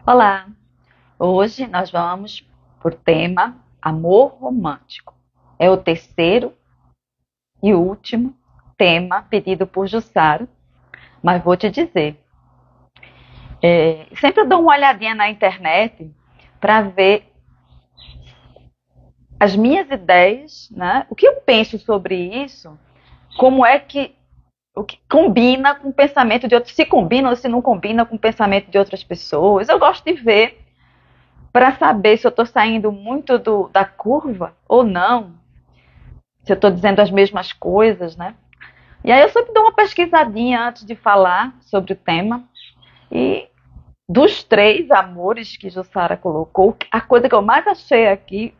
Olá! Hoje nós vamos por tema amor romântico. É o terceiro e último tema pedido por Jussara, mas vou te dizer, sempre eu dou uma olhadinha na internet para ver as minhas ideias, né? O que eu penso sobre isso, como é que o que combina com o pensamento de outros, se combina ou se não combina com o pensamento de outras pessoas. Eu gosto de ver para saber se eu estou saindo muito da curva ou não, se eu estou dizendo as mesmas coisas, né? E aí eu sempre dou uma pesquisadinha antes de falar sobre o tema. E dos três amores que Jussara colocou, a coisa que eu mais achei aqui,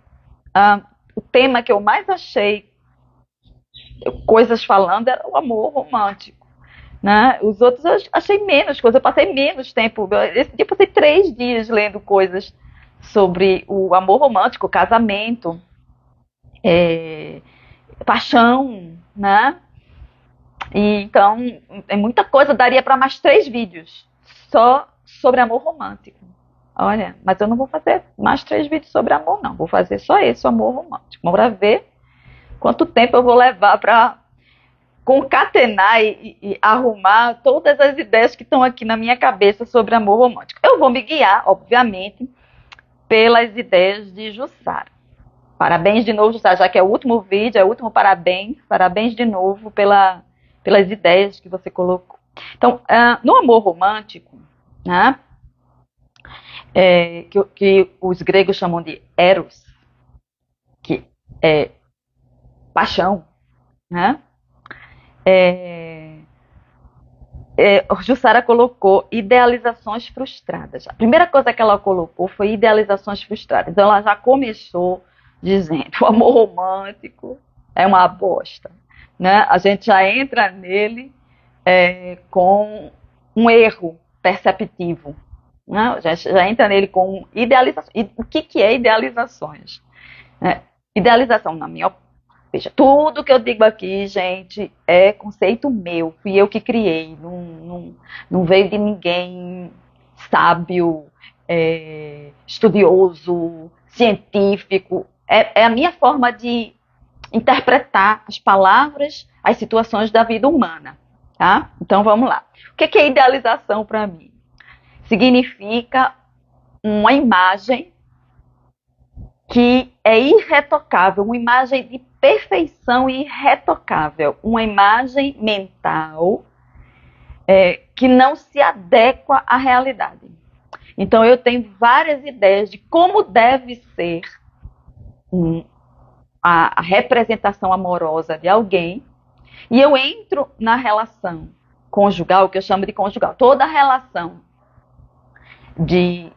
o tema que eu mais achei coisas falando era o amor romântico. Né? Os outros eu achei menos coisa, eu passei menos tempo. Esse dia eu passei 3 dias lendo coisas sobre o amor romântico, casamento, é, paixão, né? E então, é muita coisa, daria para mais 3 vídeos só sobre amor romântico. Olha, mas eu não vou fazer mais 3 vídeos sobre amor, não. Vou fazer só esse, o amor romântico. Vamos ver quanto tempo eu vou levar para concatenar e arrumar todas as ideias que estão aqui na minha cabeça sobre amor romântico. Eu vou me guiar, obviamente, pelas ideias de Jussara. Parabéns de novo, Jussara, já que é o último vídeo, é o último parabéns. Parabéns de novo pelas ideias que você colocou. Então, no amor romântico, né, que os gregos chamam de eros, que é paixão, né? Jussara colocou idealizações frustradas. A primeira coisa que ela colocou foi idealizações frustradas. Então, ela já começou dizendo: o amor romântico é uma bosta. Né? A gente já entra nele com um erro perceptivo. Né? Já entra nele com idealizações. E o que é idealizações? Idealização, na minha opinião. Veja, tudo que eu digo aqui, gente, é conceito meu. Fui eu que criei. Não veio de ninguém sábio, estudioso, científico. É a minha forma de interpretar as palavras, as situações da vida humana. Tá? Então vamos lá. O que é idealização para mim? Significa uma imagem que é irretocável, uma imagem de perfeição irretocável, uma imagem mental que não se adequa à realidade. Então eu tenho várias ideias de como deve ser a representação amorosa de alguém, e eu entro na relação conjugal, que eu chamo de conjugal. Toda relação de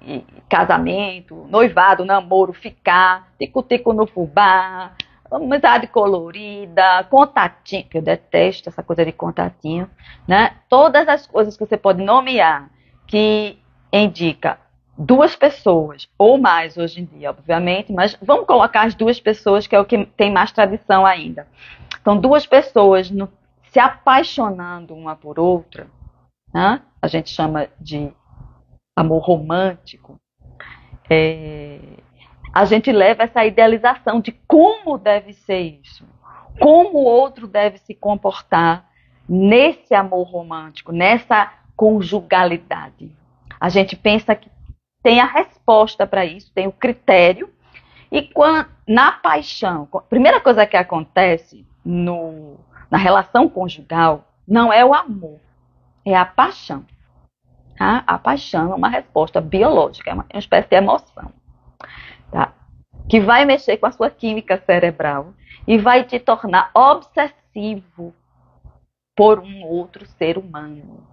casamento, noivado, namoro, ficar, tico-tico no fubá, amizade colorida, contatinho, que eu detesto essa coisa de contatinho, né? Todas as coisas que você pode nomear que indica duas pessoas, ou mais hoje em dia, obviamente, mas vamos colocar as duas pessoas, que é o que tem mais tradição ainda. Então, duas pessoas se apaixonando uma por outra, né? A gente chama de amor romântico, a gente leva essa idealização de como deve ser isso, como o outro deve se comportar nesse amor romântico, nessa conjugalidade. A gente pensa que tem a resposta para isso, tem o critério, e na paixão, a primeira coisa que acontece na relação conjugal não é o amor, é a paixão. A paixão é uma resposta biológica, é uma espécie de emoção, tá? Que vai mexer com a sua química cerebral e vai te tornar obsessivo por um outro ser humano,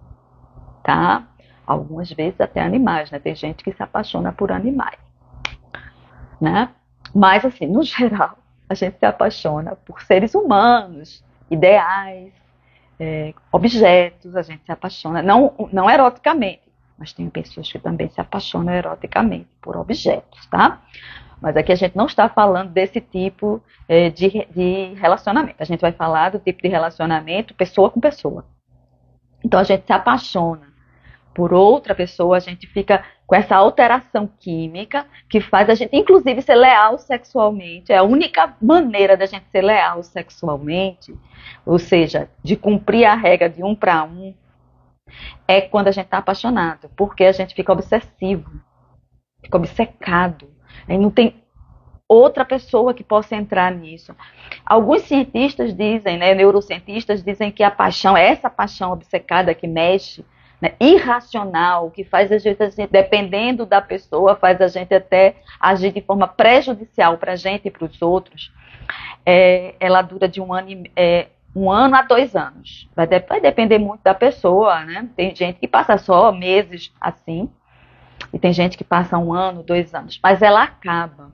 tá? Algumas vezes até animais, né? Tem gente que se apaixona por animais, né? Mas, assim, no geral, a gente se apaixona por seres humanos, ideais, objetos, a gente se apaixona, não eroticamente, mas tem pessoas que também se apaixonam eroticamente por objetos, tá? Mas aqui a gente não está falando desse tipo de relacionamento, a gente vai falar do tipo de relacionamento pessoa com pessoa. Então a gente se apaixona por outra pessoa, a gente fica com essa alteração química que faz a gente, inclusive, ser leal sexualmente. É a única maneira da gente ser leal sexualmente, ou seja, de cumprir a regra de 1 para 1, é quando a gente está apaixonado, porque a gente fica obsessivo, fica obcecado. Aí não tem outra pessoa que possa entrar nisso. Alguns cientistas dizem, né, neurocientistas dizem que a paixão, essa paixão obcecada que mexe, né, irracional, que faz a gente, dependendo da pessoa, faz a gente até agir de forma prejudicial para a gente e para os outros, ela dura de 1 ano a 2 anos. Vai depender muito da pessoa, né? Tem gente que passa só meses assim, e tem gente que passa 1 ano, 2 anos. Mas ela acaba.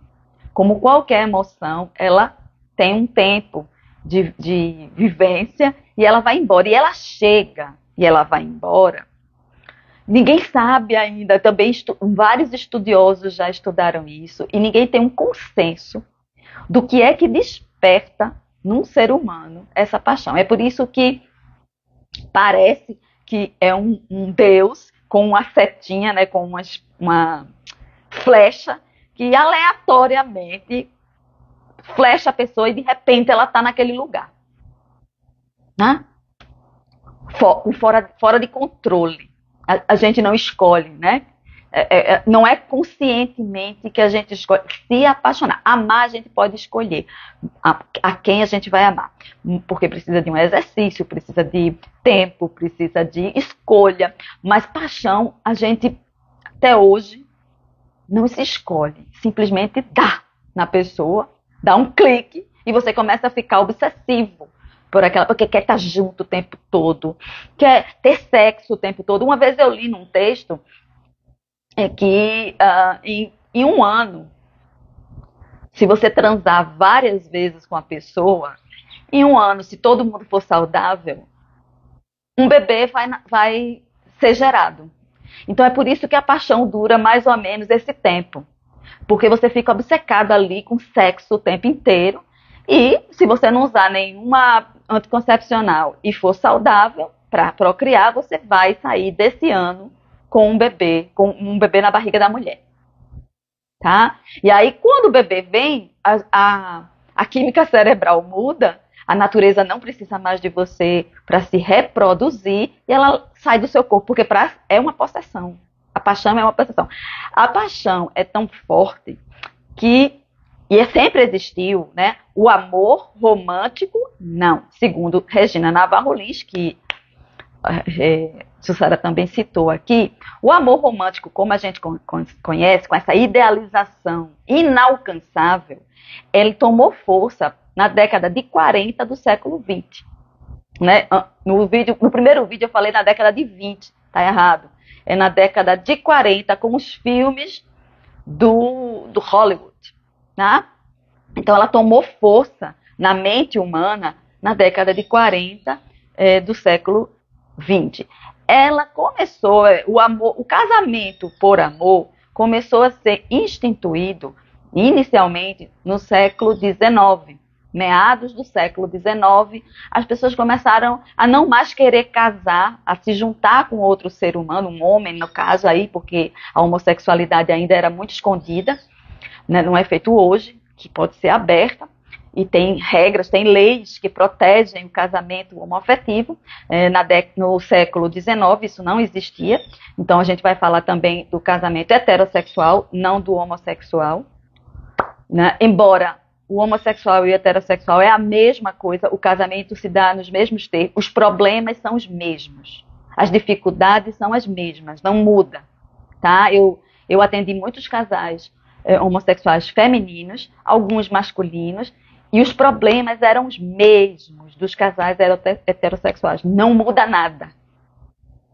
Como qualquer emoção, ela tem um tempo de vivência e ela vai embora. E ela chega e ela vai embora. Ninguém sabe ainda, também vários estudiosos já estudaram isso, e ninguém tem um consenso do que é que desperta num ser humano essa paixão. É por isso que parece que é um Deus com uma setinha, né, com uma flecha, que aleatoriamente flecha a pessoa e de repente ela está naquele lugar. Né? Fora de controle. A gente não escolhe, né? Não é conscientemente que a gente escolhe se apaixonar. Amar a gente pode escolher a quem a gente vai amar. Porque precisa de um exercício, precisa de tempo, precisa de escolha. Mas paixão, a gente, até hoje, não se escolhe. Simplesmente dá na pessoa, dá um clique e você começa a ficar obsessivo porque quer estar junto o tempo todo, quer ter sexo o tempo todo. Uma vez eu li num texto que em 1 ano, se você transar várias vezes com a pessoa, em 1 ano, se todo mundo for saudável, um bebê vai ser gerado. Então é por isso que a paixão dura mais ou menos esse tempo. Porque você fica obcecado ali com sexo o tempo inteiro. E se você não usar nenhuma anticoncepcional e for saudável para procriar, você vai sair desse ano com um bebê na barriga da mulher. Tá? E aí, quando o bebê vem, a química cerebral muda, a natureza não precisa mais de você para se reproduzir e ela sai do seu corpo, porque é uma possessão. A paixão é uma possessão. A paixão é tão forte que, sempre existiu, né? O amor romântico, não. Segundo Regina Navarro Lins, que Jussara também citou aqui, o amor romântico, como a gente conhece, com essa idealização inalcançável, ele tomou força na década de 40 do século XX. Né? No primeiro vídeo eu falei na década de 20, tá errado. É na década de 40, com os filmes do Hollywood. Né? Então ela tomou força na mente humana na década de 40 do século XX. Ela começou, o casamento por amor começou a ser instituído inicialmente no século XIX. Meados do século XIX, as pessoas começaram a não mais querer casar, a se juntar com outro ser humano, um homem no caso aí, porque a homossexualidade ainda era muito escondida, né? Não é feito hoje, que pode ser aberta, e tem regras, tem leis que protegem o casamento homoafetivo. No século XIX isso não existia, então a gente vai falar também do casamento heterossexual, não do homossexual, né? Embora o homossexual e o heterossexual é a mesma coisa, o casamento se dá nos mesmos termos, os problemas são os mesmos, as dificuldades são as mesmas, não muda. Tá? Eu atendi muitos casais homossexuais femininos, alguns masculinos, e os problemas eram os mesmos dos casais heterossexuais, não muda nada.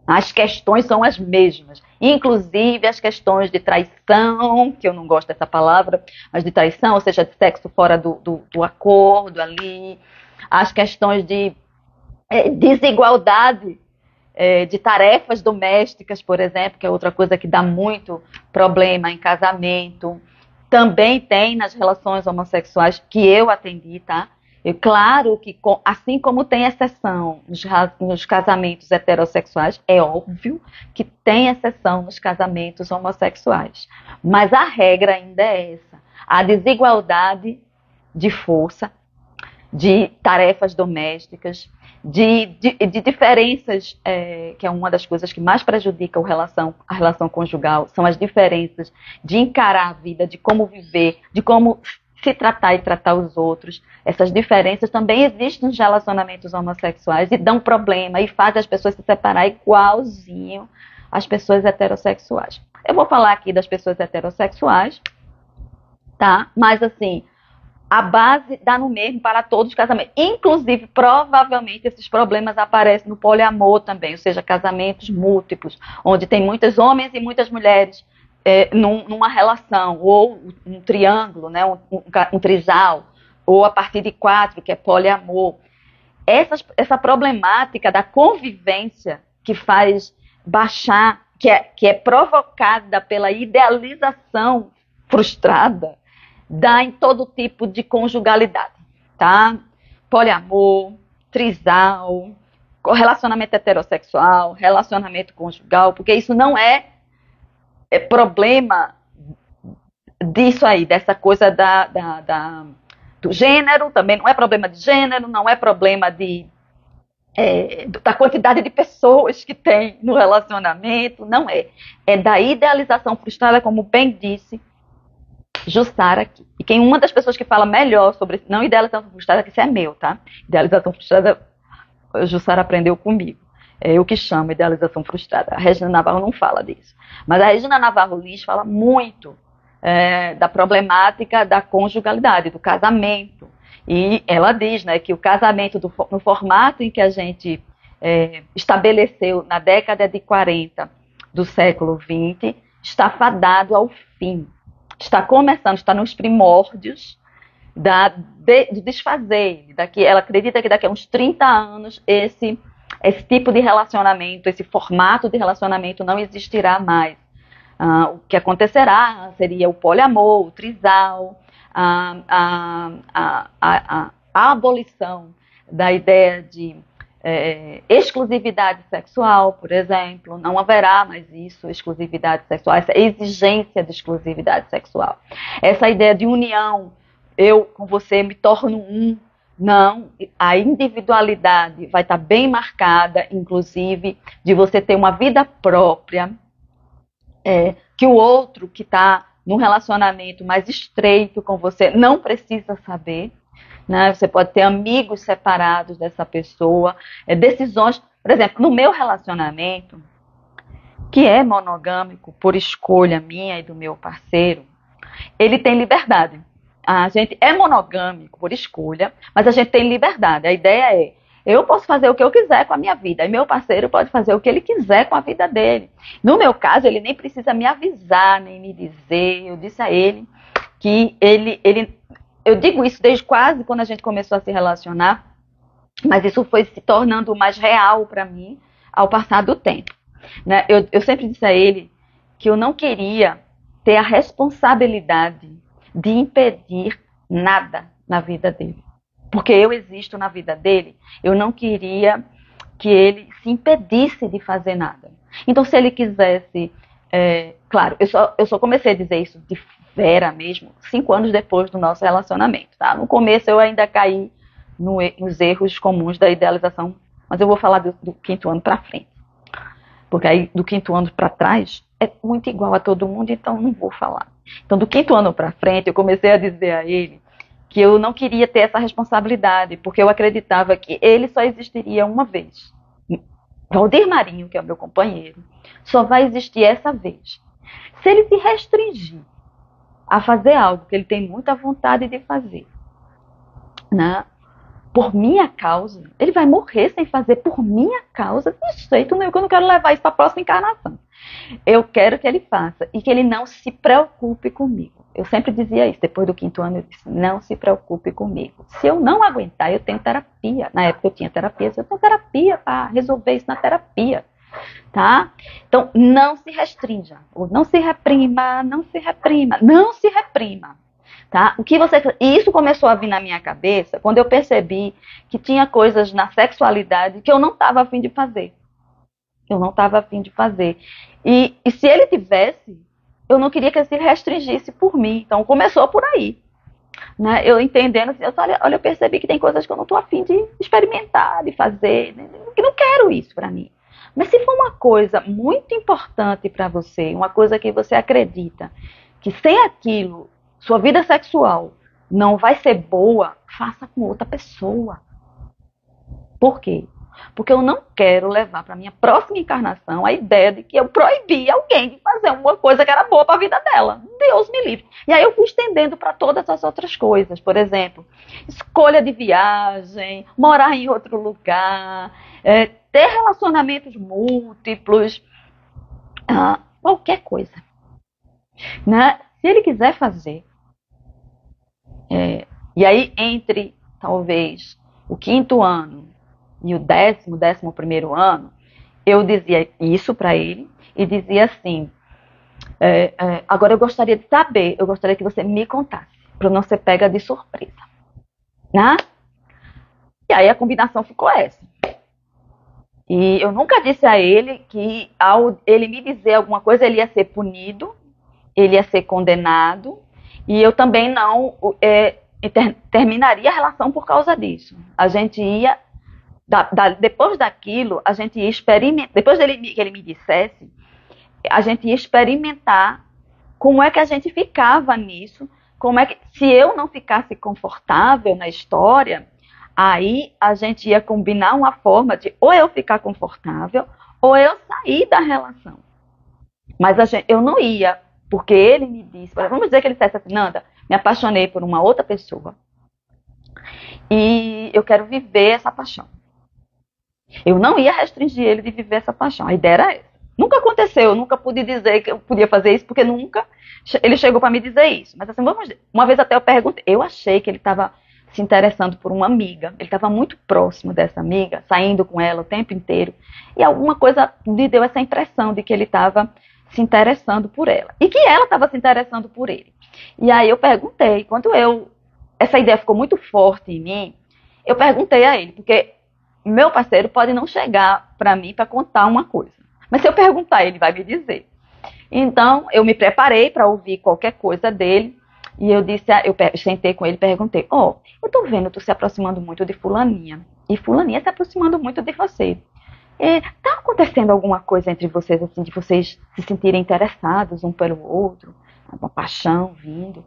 As questões são as mesmas, inclusive as questões de traição, que eu não gosto dessa palavra, mas de traição, ou seja, de sexo fora do acordo ali, as questões de desigualdade de tarefas domésticas, por exemplo, que é outra coisa que dá muito problema em casamento, também tem nas relações homossexuais que eu atendi, tá? E claro que, assim como tem exceção nos casamentos heterossexuais, é óbvio que tem exceção nos casamentos homossexuais. Mas a regra ainda é essa. A desigualdade de força, de tarefas domésticas, de diferenças, que é uma das coisas que mais prejudica a relação conjugal, são as diferenças de encarar a vida, de como viver, de como se tratar e tratar os outros. Essas diferenças também existem nos relacionamentos homossexuais e dão problema e fazem as pessoas se separar igualzinho às pessoas heterossexuais. Eu vou falar aqui das pessoas heterossexuais, tá? Mas assim, a base dá no mesmo para todos os casamentos. Inclusive, provavelmente, esses problemas aparecem no poliamor também, ou seja, casamentos múltiplos, onde tem muitos homens e muitas mulheres numa relação, ou um triângulo, né, um trisal, ou a partir de 4, que é poliamor. Essa problemática da convivência que faz baixar, que é provocada pela idealização frustrada, dá em todo tipo de conjugalidade, tá? Poliamor, trisal, relacionamento heterossexual, relacionamento conjugal, porque isso não é problema disso aí, dessa coisa do gênero, também não é problema de gênero, não é problema da quantidade de pessoas que tem no relacionamento, não é. É da idealização frustrada, como bem disse Jussara aqui. E uma das pessoas que fala melhor sobre isso, não idealização frustrada, que isso é meu, tá? Idealização frustrada, Jussara aprendeu comigo. É eu que chamo idealização frustrada. A Regina Navarro não fala disso. Mas a Regina Navarro Liz fala muito da problemática da conjugalidade, do casamento. E ela diz, né, que o casamento no formato em que a gente estabeleceu na década de 40 do século XX está fadado ao fim. Está começando, está nos primórdios de desfazer. Ela acredita que daqui a uns 30 anos esse tipo de relacionamento, esse formato de relacionamento não existirá mais. O que acontecerá seria o poliamor, o trisal, a abolição da ideia de exclusividade sexual, por exemplo. Não haverá mais isso, exclusividade sexual, essa exigência de exclusividade sexual. Essa ideia de união, eu com você me torno um. Não, a individualidade vai estar bem marcada, inclusive, de você ter uma vida própria, que o outro que está num relacionamento mais estreito com você não precisa saber, né? Você pode ter amigos separados dessa pessoa, decisões, por exemplo, no meu relacionamento, que é monogâmico por escolha minha e do meu parceiro, ele tem liberdade. A gente é monogâmico por escolha, mas a gente tem liberdade. A ideia é, eu posso fazer o que eu quiser com a minha vida, e meu parceiro pode fazer o que ele quiser com a vida dele. No meu caso, ele nem precisa me avisar, nem me dizer. Eu disse a ele que eu digo isso desde quase quando a gente começou a se relacionar, mas isso foi se tornando mais real para mim ao passar do tempo. Né? Eu sempre disse a ele que eu não queria ter a responsabilidade de impedir nada na vida dele. Porque eu existo na vida dele, eu não queria que ele se impedisse de fazer nada. Então, se ele quisesse... claro, eu só comecei a dizer isso de vera mesmo 5 anos depois do nosso relacionamento. Tá? No começo, eu ainda caí nos erros comuns da idealização, mas eu vou falar do 5º ano para frente. Porque aí, do 5º ano para trás, é muito igual a todo mundo, então não vou falar. Então, do 5º ano para frente, eu comecei a dizer a ele que eu não queria ter essa responsabilidade, porque eu acreditava que ele só existiria uma vez. Valdir Marinho, que é o meu companheiro, só vai existir essa vez. Se ele se restringir a fazer algo que ele tem muita vontade de fazer, né, por minha causa, ele vai morrer sem fazer por minha causa, de jeito nenhum, que eu não quero levar isso para a próxima encarnação. Eu quero que ele faça e que ele não se preocupe comigo. Eu sempre dizia isso, depois do 5º ano eu disse, não se preocupe comigo. Se eu não aguentar, eu tenho terapia. Na época eu tinha terapia, eu tenho terapia para resolver isso na terapia. Tá? Então, não se restrinja, ou não se reprima, não se reprima, não se reprima. Tá? E isso começou a vir na minha cabeça quando eu percebi que tinha coisas na sexualidade que eu não estava a fim de fazer. Eu não estava a fim de fazer. E se ele tivesse, eu não queria que ele se restringisse por mim. Então começou por aí. Né? Eu entendendo assim, olha, eu percebi que tem coisas que eu não estou a fim de experimentar, de fazer, né? Que não quero isso para mim. Mas se for uma coisa muito importante para você, uma coisa que você acredita, que sem aquilo, sua vida sexual não vai ser boa, faça com outra pessoa. Por quê? Porque eu não quero levar para minha próxima encarnação a ideia de que eu proibi alguém de fazer uma coisa que era boa para a vida dela. Deus me livre. E aí eu fui estendendo para todas as outras coisas. Por exemplo, escolha de viagem, morar em outro lugar, ter relacionamentos múltiplos, qualquer coisa. Né? Se ele quiser fazer. E aí, entre, talvez, o 5º ano e o 11º ano, eu dizia isso para ele e dizia assim, agora eu gostaria de saber, eu gostaria que você me contasse, para não ser pega de surpresa. Né? E aí a combinação ficou essa. E eu nunca disse a ele que ao ele me dizer alguma coisa, ele ia ser punido, ele ia ser condenado, e eu também não terminaria a relação por causa disso. A gente ia, depois daquilo, a gente ia experimentar, depois que ele me dissesse, a gente ia experimentar como é que a gente ficava nisso, como é que, se eu não ficasse confortável na história, aí a gente ia combinar uma forma de ou eu ficar confortável ou eu sair da relação. Mas eu não ia, porque ele me disse, vamos dizer que ele dissesse assim, Nanda, me apaixonei por uma outra pessoa e eu quero viver essa paixão. Eu não ia restringir ele de viver essa paixão, a ideia era essa. Nunca aconteceu, eu nunca pude dizer que eu podia fazer isso, porque nunca ele chegou para me dizer isso. Mas assim, vamos dizer, uma vez até eu perguntei, eu achei que ele estava se interessando por uma amiga, ele estava muito próximo dessa amiga, saindo com ela o tempo inteiro, e alguma coisa me deu essa impressão de que ele estava se interessando por ela, e que ela estava se interessando por ele. E aí eu perguntei, essa ideia ficou muito forte em mim, eu perguntei a ele, porque meu parceiro pode não chegar para mim para contar uma coisa, mas se eu perguntar, ele vai me dizer. Então, eu me preparei para ouvir qualquer coisa dele, e eu sentei com ele e perguntei, eu tô vendo tu se aproximando muito de fulaninha, e fulaninha se aproximando muito de você. Tá acontecendo alguma coisa entre vocês, assim, de vocês se sentirem interessados um pelo outro, uma paixão vindo?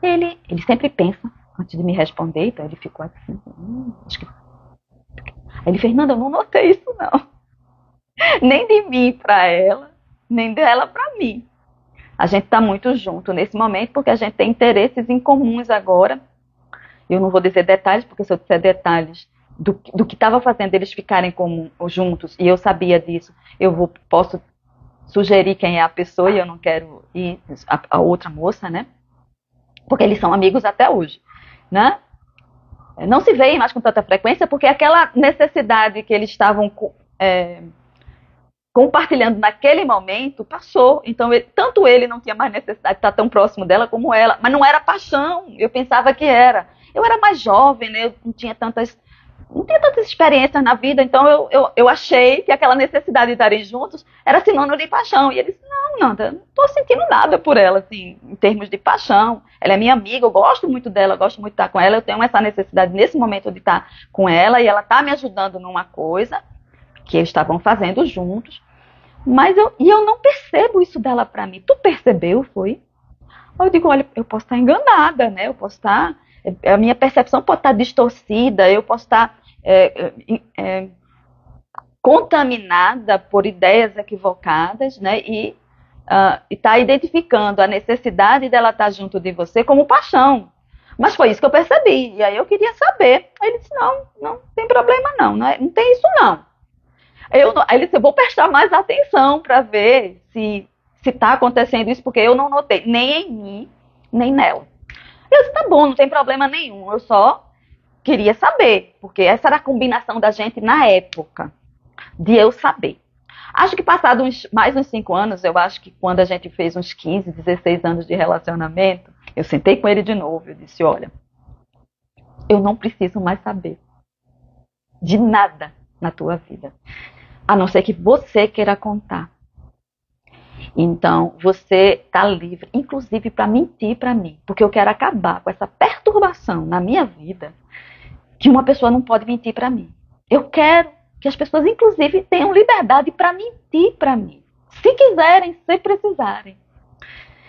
Ele sempre pensa antes de me responder, então ele ficou assim, acho que... Aí ele, Fernanda, eu não notei isso não. Nem de mim para ela, nem dela para mim. A gente está muito junto nesse momento porque a gente tem interesses em comuns agora. Eu não vou dizer detalhes, porque se eu disser detalhes do que estava fazendo eles ficarem juntos, e eu sabia disso, posso sugerir quem é a pessoa, e eu não quero ir a outra moça, né? Porque eles são amigos até hoje, né? Não se veem mais com tanta frequência, porque aquela necessidade que eles estavam compartilhando naquele momento, passou. Então, tanto ele não tinha mais necessidade de estar tão próximo dela como ela, mas não era paixão, eu pensava que era. Eu era mais jovem, né? Eu não tinha tantas experiências na vida, então eu achei que aquela necessidade de estarem juntos era sinônimo de paixão. E ele disse, não, não estou sentindo nada por ela, assim, em termos de paixão. Ela é minha amiga, eu gosto muito dela, eu gosto muito de estar com ela, eu tenho essa necessidade nesse momento de estar com ela, e ela está me ajudando numa coisa que eles estavam fazendo juntos. Mas eu não percebo isso dela pra mim. Tu percebeu, foi? Eu digo, olha, eu posso estar enganada, né? Eu posso estar... A minha percepção pode estar distorcida, eu posso estar contaminada por ideias equivocadas, né? E estar identificando a necessidade dela estar junto de você como paixão. Mas foi isso que eu percebi. E aí eu queria saber. Aí ele disse, não tem problema não tem isso não. Aí ele disse, eu vou prestar mais atenção para ver se está acontecendo isso, porque eu não notei, nem em mim, nem nela. Eu disse, tá bom, não tem problema nenhum, eu só queria saber, porque essa era a combinação da gente na época, de eu saber. Acho que passado mais uns 5 anos, eu acho que quando a gente fez uns 15, 16 anos de relacionamento, eu sentei com ele de novo e disse, olha, eu não preciso mais saber de nada na tua vida, a não ser que você queira contar. Então, você está livre, inclusive para mentir para mim, porque eu quero acabar com essa perturbação na minha vida que uma pessoa não pode mentir para mim. Eu quero que as pessoas, inclusive, tenham liberdade para mentir para mim, se quiserem, se precisarem.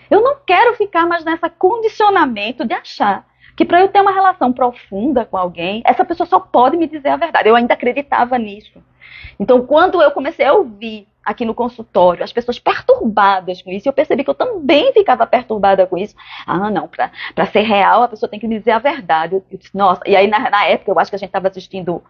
Eu não quero ficar mais nesse condicionamento de achar que para eu ter uma relação profunda com alguém, essa pessoa só pode me dizer a verdade. Eu ainda acreditava nisso. Então, quando eu comecei a ouvir aqui no consultório as pessoas perturbadas com isso, eu percebi que eu também ficava perturbada com isso. Ah, não, para ser real, a pessoa tem que me dizer a verdade. Eu disse, nossa, e aí na época, eu acho que a gente estava assistindo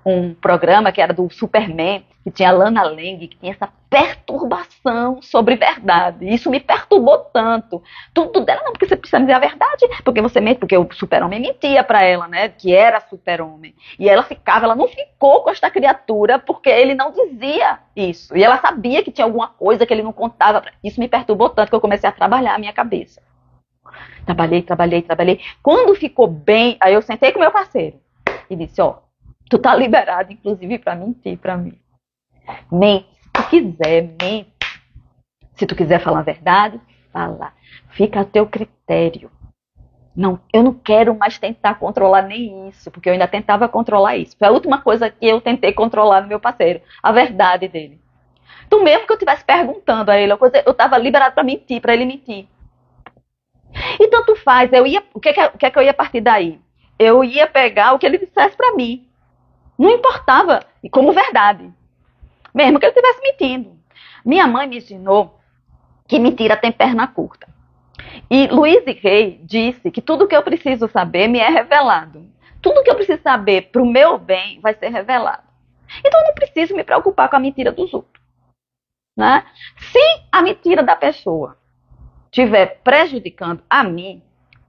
um programa que era do Superman, que tinha a Lana Lang, que tinha essa perturbação sobre verdade. Isso me perturbou tanto. Tudo dela, não, porque você precisa dizer a verdade, porque você mente, porque o super-homem mentia para ela, né, que era super-homem. E ela não ficou com esta criatura porque ele não dizia isso. E ela sabia que tinha alguma coisa que ele não contava. Isso me perturbou tanto que eu comecei a trabalhar a minha cabeça. Trabalhei. Quando ficou bem, aí eu sentei com meu parceiro e disse, ó, tu tá liberado, inclusive, para mentir para mim. Mente, se tu quiser, mente. Se tu quiser falar a verdade, fala. Fica a teu critério. Não, eu não quero mais tentar controlar nem isso, porque eu ainda tentava controlar isso. Foi a última coisa que eu tentei controlar no meu parceiro, a verdade dele. Então, mesmo que eu estivesse perguntando a ele, eu estava liberado para mentir, para ele mentir. E tanto faz, o que é que eu ia partir daí? Eu ia pegar o que ele dissesse para mim. Não importava, como verdade. Mesmo que ele estivesse mentindo. Minha mãe me ensinou que mentira tem perna curta. E Louise Hay disse que tudo que eu preciso saber me é revelado. Tudo que eu preciso saber para o meu bem vai ser revelado. Então eu não preciso me preocupar com a mentira dos outros. Né? Se a mentira da pessoa estiver prejudicando a mim,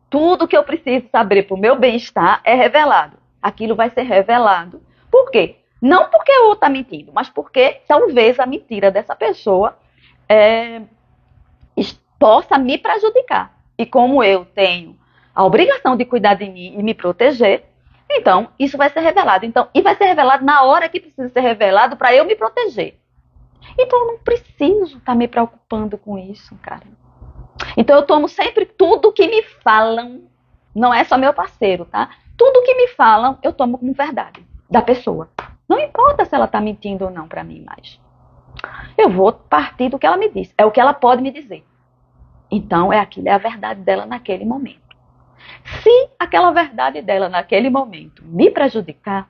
tudo que eu preciso saber para o meu bem-estar é revelado. Aquilo vai ser revelado. Por quê? Não porque o outro está mentindo, mas porque talvez a mentira dessa pessoa possa me prejudicar. E como eu tenho a obrigação de cuidar de mim e me proteger, então isso vai ser revelado. E vai ser revelado na hora que precisa ser revelado para eu me proteger. Então eu não preciso estar me preocupando com isso, cara. Então eu tomo sempre tudo que me falam, não é só meu parceiro, tá? Tudo que me falam, eu tomo como verdade da pessoa. Não importa se ela está mentindo ou não para mim mais. Eu vou partir do que ela me disse. É o que ela pode me dizer. Então, aquilo é a verdade dela naquele momento. Se aquela verdade dela naquele momento me prejudicar,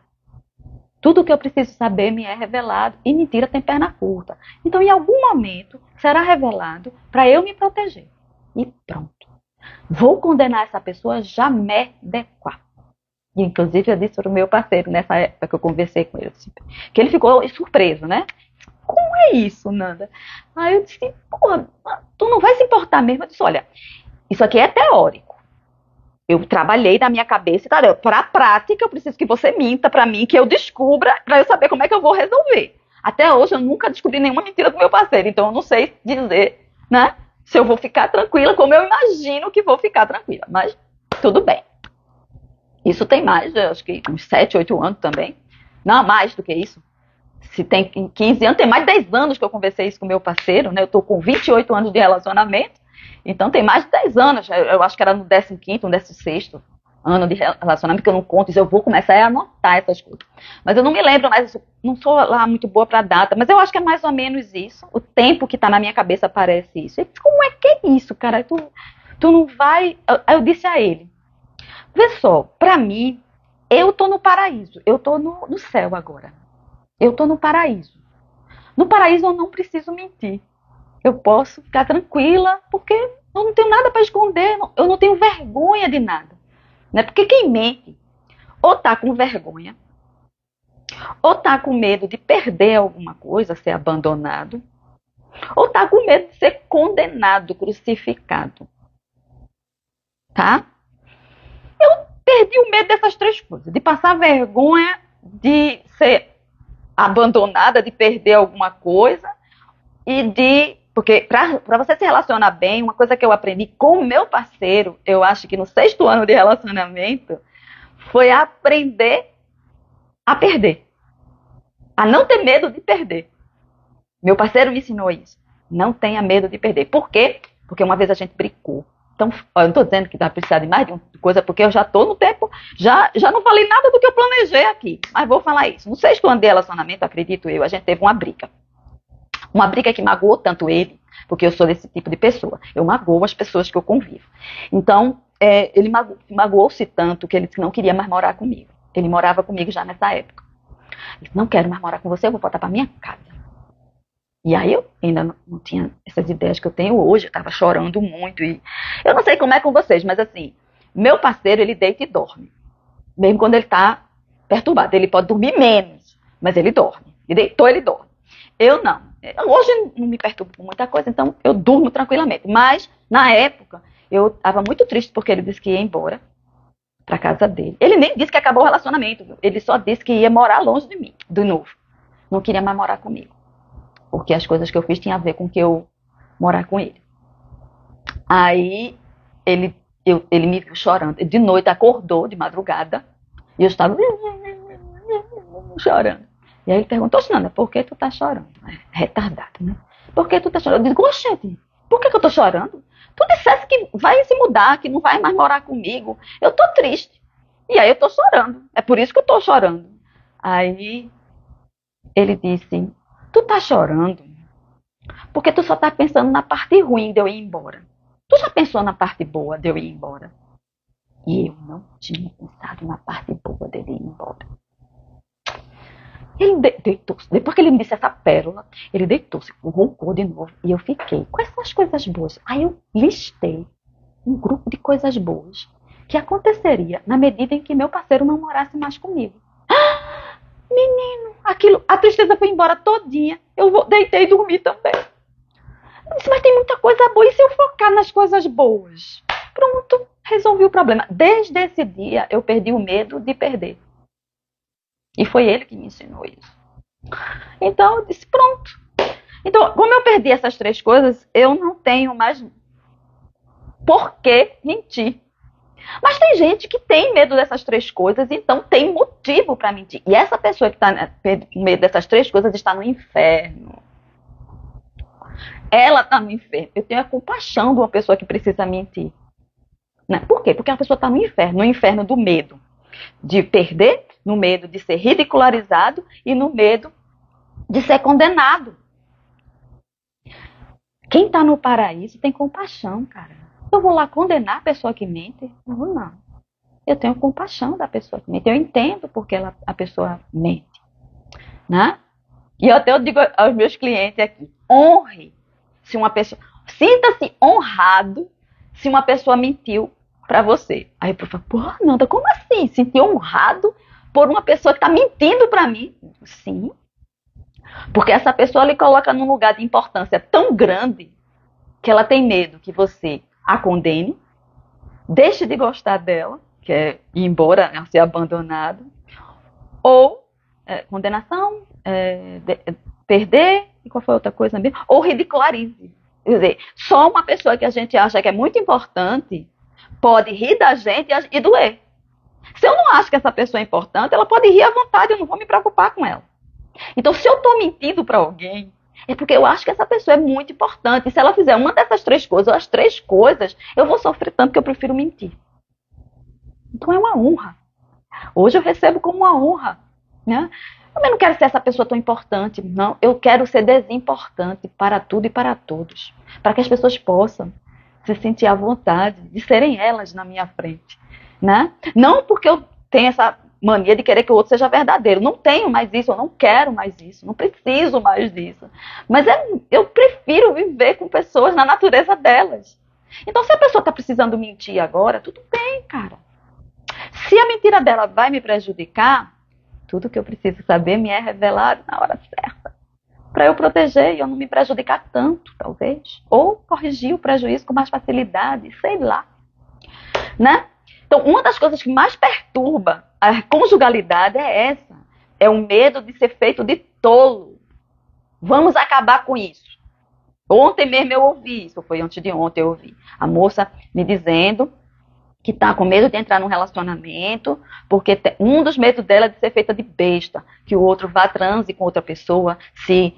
tudo o que eu preciso saber me é revelado e mentira tem perna curta. Então, em algum momento, será revelado para eu me proteger. E pronto. Vou condenar essa pessoa jamais de quoi. E, inclusive, eu disse para o meu parceiro, nessa época que eu conversei com ele, que ele ficou surpreso, né? Como é isso, Nanda? Aí eu disse, pô, tu não vai se importar mesmo? Eu disse, olha, isso aqui é teórico. Eu trabalhei na minha cabeça, cara, para a prática eu preciso que você minta para mim, que eu descubra, para eu saber como é que eu vou resolver. Até hoje eu nunca descobri nenhuma mentira do meu parceiro, então eu não sei dizer, né, se eu vou ficar tranquila, como eu imagino que vou ficar tranquila. Mas tudo bem. Isso tem mais, acho que uns 7, 8 anos também. Não, mais do que isso. Se tem 15 anos, tem mais de 10 anos que eu conversei isso com meu parceiro, né? Eu tô com 28 anos de relacionamento, então tem mais de 10 anos. Eu acho que era no 15º, no 16º ano de relacionamento, que eu não conto isso. Eu vou começar a anotar essas coisas. Mas eu não me lembro mais, não sou lá muito boa para data, mas eu acho que é mais ou menos isso. O tempo que tá na minha cabeça parece isso. E como é que é isso, cara? Tu não vai... Eu disse a ele, vê só, pra mim, eu tô no paraíso, eu tô no céu agora. Eu tô no paraíso. No paraíso eu não preciso mentir. Eu posso ficar tranquila, porque eu não tenho nada para esconder, eu não tenho vergonha de nada. Né? Porque quem mente, ou tá com vergonha, ou tá com medo de perder alguma coisa, ser abandonado, ou tá com medo de ser condenado, crucificado. Tá? Eu perdi o medo dessas 3 coisas. De passar vergonha, de ser abandonada, de perder alguma coisa, Porque para você se relacionar bem, uma coisa que eu aprendi com o meu parceiro, eu acho que no 6º ano de relacionamento, foi aprender a perder. A não ter medo de perder. Meu parceiro me ensinou isso. Não tenha medo de perder. Por quê? Porque uma vez a gente brigou. Então, eu não estou dizendo que vai precisar de mais de uma coisa, porque eu já estou no tempo, já não falei nada do que eu planejei aqui. Mas vou falar isso. No 6º ano de relacionamento, acredito eu, a gente teve uma briga. Uma briga que magoou tanto ele, porque eu sou desse tipo de pessoa. Eu magoo as pessoas que eu convivo. Então, ele magoou-se tanto que ele não queria mais morar comigo. Ele morava comigo já nessa época. Ele disse, não quero mais morar com você, eu vou voltar para minha casa. E aí eu ainda não tinha essas ideias que eu tenho hoje, eu estava chorando muito. E eu não sei como é com vocês, mas assim, meu parceiro, ele deita e dorme. Mesmo quando ele está perturbado. Ele pode dormir menos, mas ele dorme. Ele deitou, ele dorme. Eu não. Hoje não me perturbo com muita coisa, então eu durmo tranquilamente. Mas, na época, eu estava muito triste porque ele disse que ia embora para casa dele. Ele nem disse que acabou o relacionamento. Ele só disse que ia morar longe de mim, de novo. Não queria mais morar comigo. Porque as coisas que eu fiz tinham a ver com que eu morar com ele. Aí, ele me viu chorando. De noite, acordou de madrugada. E eu estava chorando. E aí ele perguntou, Nanda, por que tu tá chorando? Retardado, né? Por que tu tá chorando? Eu digo, oxente, por que eu tô chorando? Tu dissesse que vai se mudar, que não vai mais morar comigo. Eu tô triste. E aí eu tô chorando. É por isso que eu tô chorando. Aí ele disse, tu tá chorando porque tu só tá pensando na parte ruim de eu ir embora. Tu já pensou na parte boa de eu ir embora? E eu não tinha pensado na parte boa dele ir embora. Ele deitou-se. Depois que ele me disse essa pérola, ele deitou-se, roncou de novo. E eu fiquei, quais são as coisas boas? Aí eu listei um grupo de coisas boas que aconteceria na medida em que meu parceiro não morasse mais comigo. Ah, menino, a tristeza foi embora todinha. Eu deitei e dormi também. Eu disse, mas tem muita coisa boa. E se eu focar nas coisas boas? Pronto, resolvi o problema. Desde esse dia, eu perdi o medo de perder. E foi ele que me ensinou isso. Então, eu disse, pronto. Então, como eu perdi essas 3 coisas, eu não tenho mais por que mentir. Mas tem gente que tem medo dessas 3 coisas, então tem motivo para mentir. E essa pessoa que está com medo dessas 3 coisas está no inferno. Ela está no inferno. Eu tenho a compaixão de uma pessoa que precisa mentir. Por quê? Porque a pessoa está no inferno do medo de perder, no medo de ser ridicularizado e no medo de ser condenado. Quem está no paraíso tem compaixão, cara. Eu vou lá condenar a pessoa que mente? Não. Eu tenho compaixão da pessoa que mente. Eu entendo porque a pessoa mente. Né? E eu digo aos meus clientes aqui, honre se uma pessoa... Sinta-se honrado se uma pessoa mentiu para você. Aí eu falo, porra, Nanda, como assim? Sentir honrado por uma pessoa que está mentindo para mim? Sim. Porque essa pessoa lhe coloca num lugar de importância tão grande que ela tem medo que você a condene, deixe de gostar dela, que é ir embora, ser abandonado, ou condenação, perder, e qual foi a outra coisa mesmo? Ou ridicularize. Quer dizer, só uma pessoa que a gente acha que é muito importante pode rir da gente e doer. Se eu não acho que essa pessoa é importante, ela pode rir à vontade, eu não vou me preocupar com ela. Então, se eu estou mentindo para alguém, é porque eu acho que essa pessoa é muito importante. E se ela fizer uma dessas 3 coisas, ou as 3 coisas, eu vou sofrer tanto que eu prefiro mentir. Então, é uma honra. Hoje eu recebo como uma honra. Né? Eu também não quero ser essa pessoa tão importante, não. Eu quero ser desimportante para tudo e para todos. Para que as pessoas possam se sentir à vontade de serem elas na minha frente. Né? Não porque eu tenho essa mania de querer que o outro seja verdadeiro. Não tenho mais isso, eu não quero mais isso, não preciso mais disso. Mas eu prefiro viver com pessoas na natureza delas. Então, se a pessoa está precisando mentir agora, tudo bem, cara. Se a mentira dela vai me prejudicar, tudo que eu preciso saber me é revelado na hora certa. Para eu proteger e eu não me prejudicar tanto, talvez. Ou corrigir o prejuízo com mais facilidade, sei lá. Né? Então, uma das coisas que mais perturba a conjugalidade é essa. É o medo de ser feito de tolo. Vamos acabar com isso. Ontem mesmo eu ouvi isso, foi antes de ontem eu ouvi. A moça me dizendo que está com medo de entrar num relacionamento, porque um dos medos dela é de ser feita de besta, que o outro vá transe com outra pessoa, se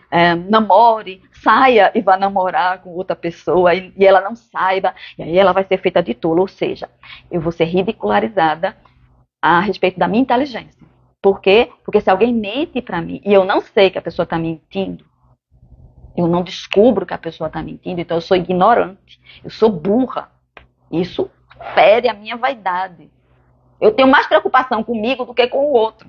namore, saia e vá namorar com outra pessoa, e ela não saiba, e aí ela vai ser feita de tola, ou seja, eu vou ser ridicularizada a respeito da minha inteligência. Por quê? Porque se alguém mente para mim, e eu não sei que a pessoa está mentindo, eu não descubro que a pessoa está mentindo, então eu sou ignorante, eu sou burra. Isso fere a minha vaidade. Eu tenho mais preocupação comigo do que com o outro.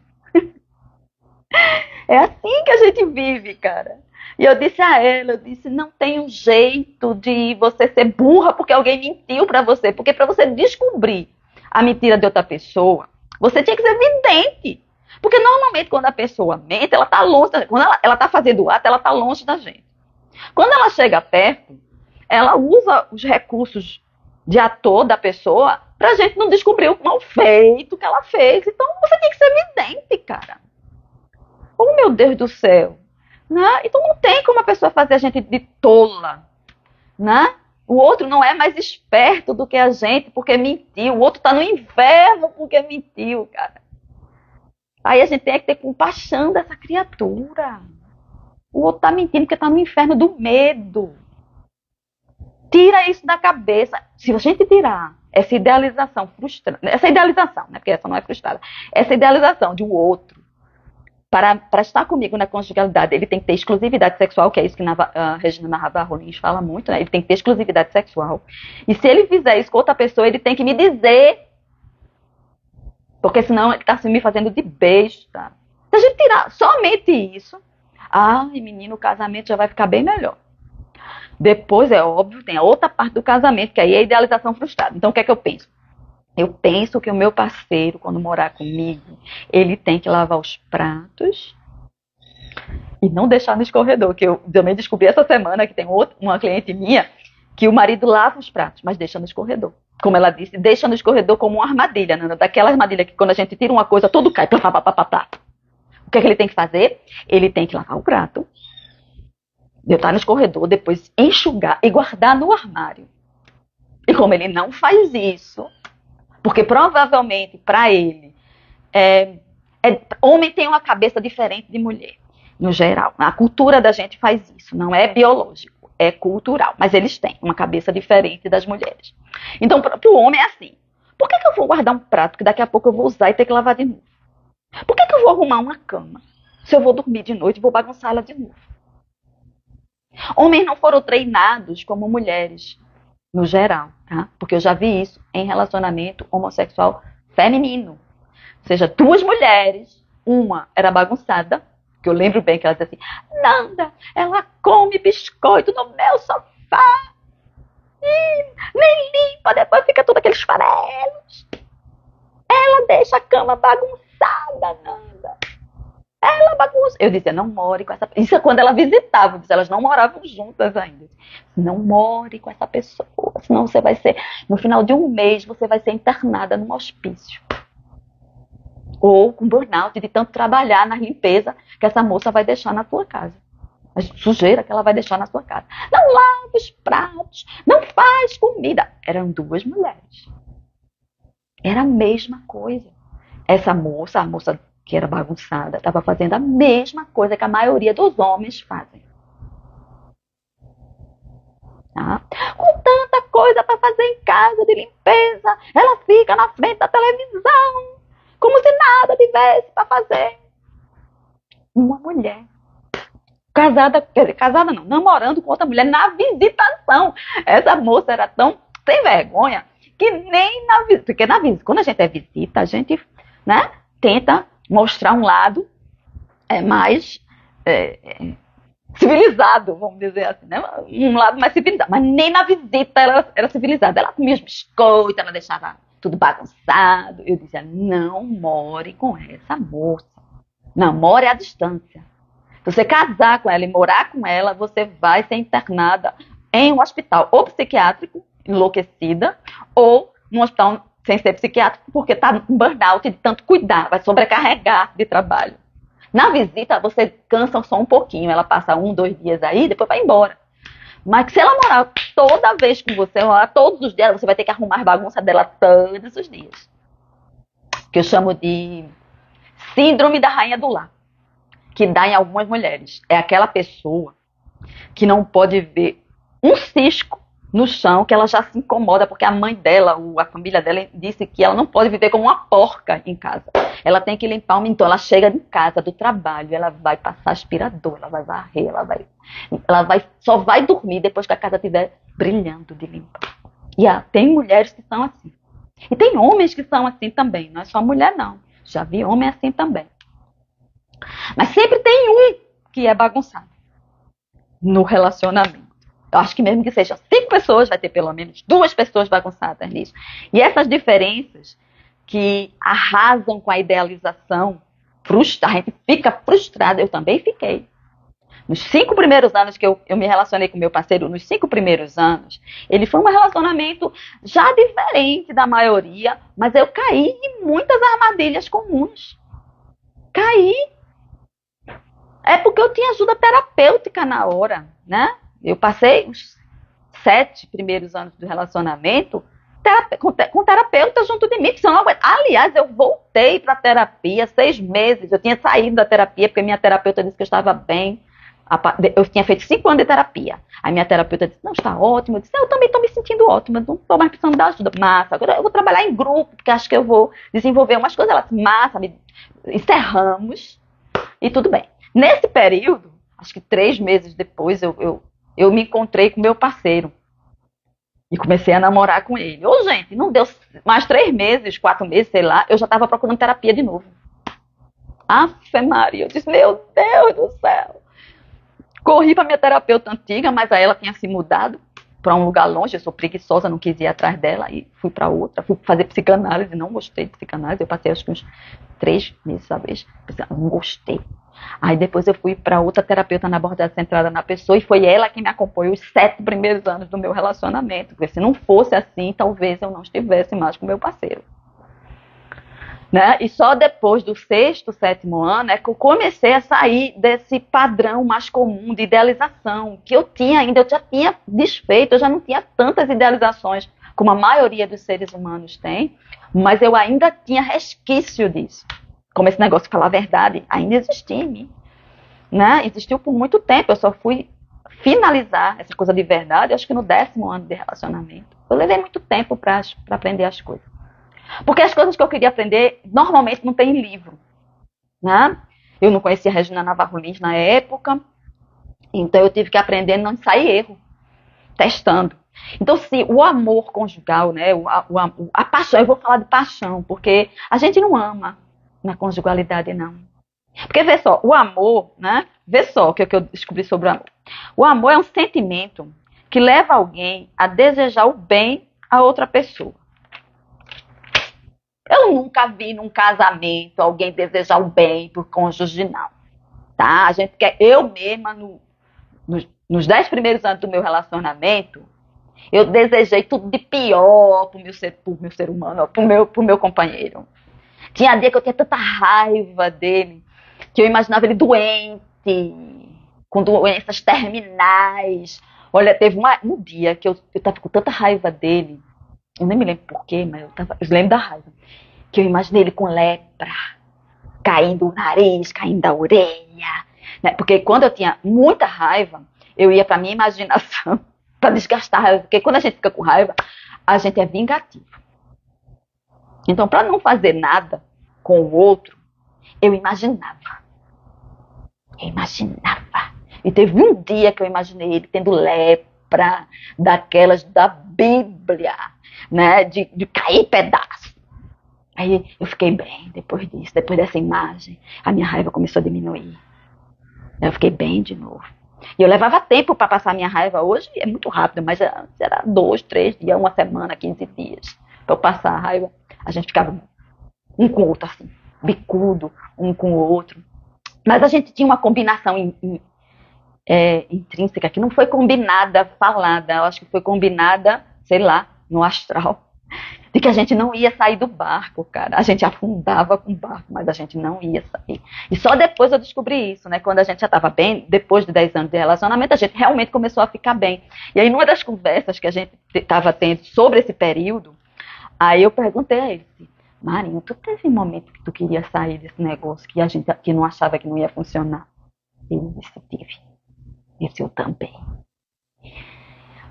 É assim que a gente vive, cara. E eu disse a ela, eu disse, não tem um jeito de você ser burra porque alguém mentiu para você. Porque para você descobrir a mentira de outra pessoa, você tinha que ser vidente. Porque normalmente quando a pessoa mente, ela está longe, quando ela está fazendo ato, ela está longe da gente. Quando ela chega perto, ela usa os recursos de ator da pessoa pra gente não descobrir o mal feito que ela fez. Então você tem que ser vidente, cara. Oh, meu Deus do céu. Né? Então não tem como a pessoa fazer a gente de tola. Né? O outro não é mais esperto do que a gente porque mentiu. O outro tá no inferno porque mentiu, cara. Aí a gente tem que ter compaixão dessa criatura. O outro tá mentindo porque tá no inferno do medo. Tira isso da cabeça. Se a gente tirar essa idealização frustrada, essa idealização, né, porque essa não é frustrada, essa idealização de um outro, para estar comigo na conjugalidade, ele tem que ter exclusividade sexual, que é isso que a Regina Navarro-Lins fala muito, né? Ele tem que ter exclusividade sexual. E se ele fizer isso com outra pessoa, ele tem que me dizer, porque senão ele está me fazendo de besta. Se a gente tirar somente isso, ai, menino, o casamento já vai ficar bem melhor. Depois, é óbvio, tem a outra parte do casamento, que aí é a idealização frustrada. Então, o que é que eu penso? Eu penso que o meu parceiro, quando morar comigo, ele tem que lavar os pratos e não deixar no escorredor. Que eu também descobri essa semana que tem uma cliente minha que o marido lava os pratos, mas deixa no escorredor. Como ela disse, deixa no escorredor como uma armadilha, né? Daquela armadilha que quando a gente tira uma coisa, tudo cai. O que é que ele tem que fazer? Ele tem que lavar o prato, botar no escorredor, depois enxugar e guardar no armário. E como ele não faz isso, porque provavelmente para ele, homem tem uma cabeça diferente de mulher, no geral. A cultura da gente faz isso, não é biológico, é cultural. Mas eles têm uma cabeça diferente das mulheres. Então, para o homem é assim. Por que eu vou guardar um prato que daqui a pouco eu vou usar e ter que lavar de novo? Por que eu vou arrumar uma cama se eu vou dormir de noite e vou bagunçar ela de novo? Homens não foram treinados como mulheres, no geral, tá? Porque eu já vi isso em relacionamento homossexual feminino. Ou seja, duas mulheres, uma era bagunçada, que eu lembro bem que ela dizia assim, Nanda, ela come biscoito no meu sofá, nem limpa, depois fica tudo aqueles farelos. Ela deixa a cama bagunçada, Nanda. Ela bagunça. Eu dizia, não more com essa pessoa. Isso é quando ela visitava, elas não moravam juntas ainda. Não more com essa pessoa, senão você vai ser, no final de um mês, você vai ser internada num hospício. Ou com burnout de tanto trabalhar na limpeza que essa moça vai deixar na tua casa. A sujeira que ela vai deixar na sua casa. Não lava os pratos, não faz comida. Eram duas mulheres. Era a mesma coisa. Essa moça, a moça que era bagunçada, estava fazendo a mesma coisa que a maioria dos homens fazem. Tá? Com tanta coisa para fazer em casa de limpeza, ela fica na frente da televisão, como se nada tivesse para fazer. Uma mulher casada, quer dizer, casada não, namorando com outra mulher na visitação. Essa moça era tão sem vergonha que nem na visita, porque quando a gente é visita, a gente, né, tenta mostrar um lado mais civilizado, vamos dizer assim, né? Um lado mais civilizado. Mas nem na visita ela era civilizada. Ela comia os biscoitos, ela deixava tudo bagunçado. Eu dizia, não more com essa moça. Namore à distância. Se você casar com ela e morar com ela, você vai ser internada em um hospital ou psiquiátrico, enlouquecida, ou num hospital sem ser psiquiátrico, porque está em burnout de tanto cuidar, vai sobrecarregar de trabalho. Na visita, você cansa só um pouquinho, ela passa 1, 2 dias aí, depois vai embora. Mas que se ela morar toda vez com você, morar todos os dias, você vai ter que arrumar as bagunças dela todos os dias. Que eu chamo de síndrome da rainha do lar, que dá em algumas mulheres. É aquela pessoa que não pode ver um cisco no chão, que ela já se incomoda, porque a mãe dela, ou a família dela, disse que ela não pode viver como uma porca em casa. Ela tem que limpar então ela chega em casa do trabalho, ela vai passar aspirador, ela vai varrer, só vai dormir depois que a casa estiver brilhando de limpa. E tem mulheres que são assim. E tem homens que são assim também, não é só mulher não. Já vi homem assim também. Mas sempre tem um que é bagunçado no relacionamento. Eu acho que mesmo que sejam 5 pessoas, vai ter pelo menos 2 pessoas bagunçadas nisso. E essas diferenças que arrasam com a idealização, a gente fica frustrada. Eu também fiquei. Nos 5 primeiros anos que eu me relacionei com meu parceiro, nos 5 primeiros anos, ele foi um relacionamento já diferente da maioria, mas eu caí em muitas armadilhas comuns. Caí. É porque eu tinha ajuda terapêutica na hora, né? Eu passei os 7 primeiros anos do relacionamento com terapeuta junto de mim, que não aguento. Aliás, eu voltei para a terapia 6 meses. Eu tinha saído da terapia porque minha terapeuta disse que eu estava bem. Eu tinha feito 5 anos de terapia. Aí minha terapeuta disse, não, está ótimo. Eu disse, eu também estou me sentindo ótima, não estou mais precisando da ajuda. Massa, agora eu vou trabalhar em grupo, porque acho que eu vou desenvolver umas coisas. Ela disse, massa, encerramos e tudo bem. Nesse período, acho que 3 meses depois, eu me encontrei com meu parceiro. E comecei a namorar com ele. Gente, não deu mais 3 meses, 4 meses, sei lá, eu já estava procurando terapia de novo. Afe Maria, eu disse, meu Deus do céu. Corri para minha terapeuta antiga, mas aí ela tinha se mudado para um lugar longe, eu sou preguiçosa, não quis ir atrás dela, e fui para outra, fui fazer psicanálise, não gostei de psicanálise, eu passei acho que uns 3 meses, talvez, não gostei. Aí depois eu fui para outra terapeuta na abordagem centrada na pessoa, e foi ela que me acompanhou os 7 primeiros anos do meu relacionamento, porque se não fosse assim, talvez eu não estivesse mais com meu parceiro. Né? E só depois do 6º, 7º ano é que eu comecei a sair desse padrão mais comum de idealização, que eu tinha ainda, eu já tinha desfeito, eu já não tinha tantas idealizações como a maioria dos seres humanos tem, mas eu ainda tinha resquício disso. Como esse negócio de falar a verdade, ainda existia em mim. Né? Existiu por muito tempo, eu só fui finalizar essa coisa de verdade, acho que no 10º ano de relacionamento. Eu levei muito tempo para aprender as coisas. Porque as coisas que eu queria aprender, normalmente não tem em livro. Né? Eu não conhecia a Regina Navarro Lins na época, então eu tive que aprender a não sair erro, testando. Então, se o amor conjugal, né, a paixão, eu vou falar de paixão, porque a gente não ama na conjugalidade, não. Porque, vê só, o amor, né, vê só o que eu descobri sobre o amor. O amor é um sentimento que leva alguém a desejar o bem a outra pessoa. Eu nunca vi num casamento alguém desejar o bem por cônjuge, não. Tá? A gente quer, eu mesma, nos 10 primeiros anos do meu relacionamento, eu desejei tudo de pior pro meu ser humano, pro meu companheiro. Tinha dia que eu tinha tanta raiva dele, que eu imaginava ele doente, com doenças terminais. Olha, teve um dia que eu tava com tanta raiva dele, eu nem me lembro porquê, mas eu lembro da raiva. Que eu imaginei ele com lepra, caindo o nariz, caindo a orelha. Né? Porque quando eu tinha muita raiva, eu ia pra minha imaginação, pra desgastar a raiva. Porque quando a gente fica com raiva, a gente é vingativo. Então, pra não fazer nada com o outro, eu imaginava. E teve um dia que eu imaginei ele tendo lepra, daquelas da Bíblia, né, de cair pedaço. Aí eu fiquei bem depois disso, depois dessa imagem, a minha raiva começou a diminuir. Eu fiquei bem de novo. E eu levava tempo para passar a minha raiva. Hoje é muito rápido, mas era 2, 3 dias, 1 semana, 15 dias. Para eu passar a raiva, a gente ficava um com o outro assim, bicudo, um com o outro. Mas a gente tinha uma combinação intrínseca, que não foi combinada, falada. Eu acho que foi combinada, sei lá, no astral. de que a gente não ia sair do barco, cara. A gente afundava com o barco, mas a gente não ia sair. E só depois eu descobri isso, né? Quando a gente já estava bem, depois de 10 anos de relacionamento, a gente realmente começou a ficar bem. E aí, numa das conversas que a gente estava tendo sobre esse período, aí eu perguntei a ele, Marinho, tu teve um momento que tu queria sair desse negócio que a gente que não achava que não ia funcionar? Ele disse, tive. Disse, eu também.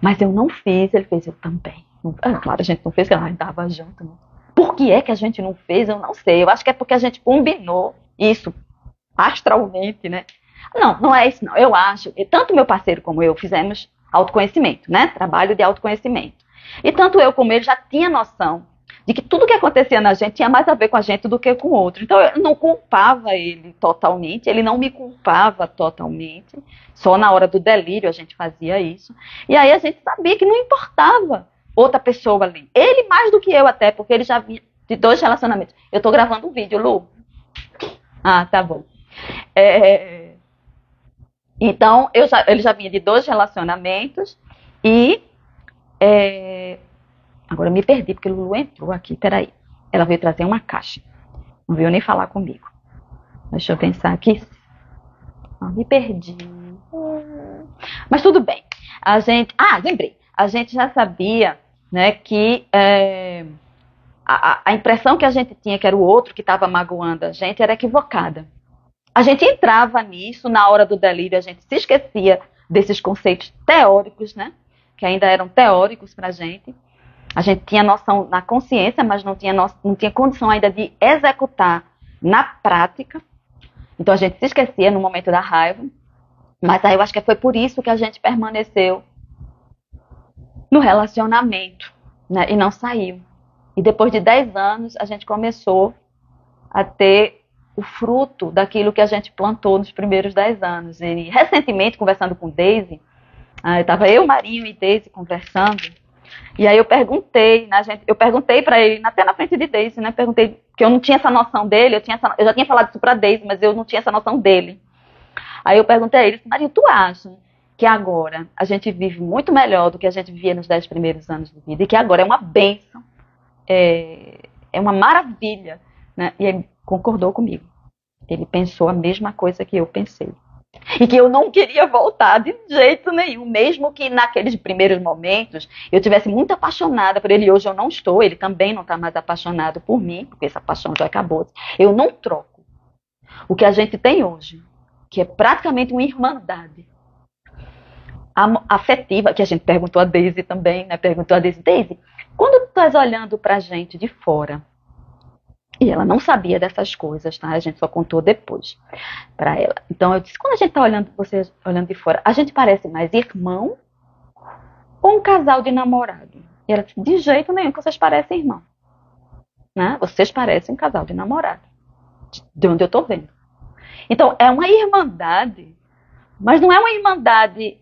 Mas eu não fiz, ele fez, eu também. Claro, a gente não fez, porque a gente estava junto. Né? Por que é que a gente não fez? Eu não sei. Eu acho que é porque a gente combinou isso astralmente, né? Não, não é isso não. Eu acho, e tanto meu parceiro como eu fizemos autoconhecimento, né? Trabalho de autoconhecimento. E tanto eu como ele já tinha noção de que tudo que acontecia na gente tinha mais a ver com a gente do que com o outro. Então eu não culpava ele totalmente, ele não me culpava totalmente. Só na hora do delírio a gente fazia isso. E aí a gente sabia que não importava outra pessoa ali. Ele mais do que eu até, porque ele já vinha de 2 relacionamentos. Eu tô gravando um vídeo, Lu. Ah, tá bom. Então, ele já vinha de 2 relacionamentos e... Agora eu me perdi, porque Lulu entrou aqui, peraí. Ela veio trazer uma caixa. Não veio nem falar comigo. Deixa eu pensar aqui. Me perdi. Mas tudo bem. Lembrei. A gente já sabia, né, que a impressão que a gente tinha que era o outro que estava magoando a gente era equivocada. A gente entrava nisso, na hora do delírio, a gente se esquecia desses conceitos teóricos, né, que ainda eram teóricos pra gente. A gente tinha noção na consciência, mas não tinha condição ainda de executar na prática. Então a gente se esquecia no momento da raiva. Mas aí eu acho que foi por isso que a gente permaneceu no relacionamento, né, e não saiu. E depois de 10 anos, a gente começou a ter o fruto daquilo que a gente plantou nos primeiros 10 anos. E recentemente, conversando com Daisy, estava eu, Marinho e Daisy conversando. E aí eu perguntei, né, eu perguntei para ele, até na frente de Daisy, né, perguntei, que eu não tinha essa noção dele, eu já tinha falado isso para Daisy, mas eu não tinha essa noção dele. Aí eu perguntei a ele, Marinho, tu acha que agora a gente vive muito melhor do que a gente vivia nos 10 primeiros anos de vida, e que agora é uma bênção, é uma maravilha, né? E ele concordou comigo. Ele pensou a mesma coisa que eu pensei. E que eu não queria voltar de jeito nenhum, mesmo que naqueles primeiros momentos eu tivesse muito apaixonada por ele. E hoje eu não estou, ele também não está mais apaixonado por mim, porque essa paixão já acabou. Eu não troco o que a gente tem hoje, que é praticamente uma irmandade afetiva, que a gente perguntou a Daisy também, né? Perguntou a Daisy, quando tu estás olhando pra gente de fora, e ela não sabia dessas coisas, tá? A gente só contou depois pra ela. Então eu disse, quando a gente tá olhando, vocês olhando de fora, a gente parece mais irmão ou um casal de namorado? E ela disse, de jeito nenhum que vocês parecem irmão, né? Vocês parecem um casal de namorado, de onde eu tô vendo. Então é uma irmandade, mas não é uma irmandade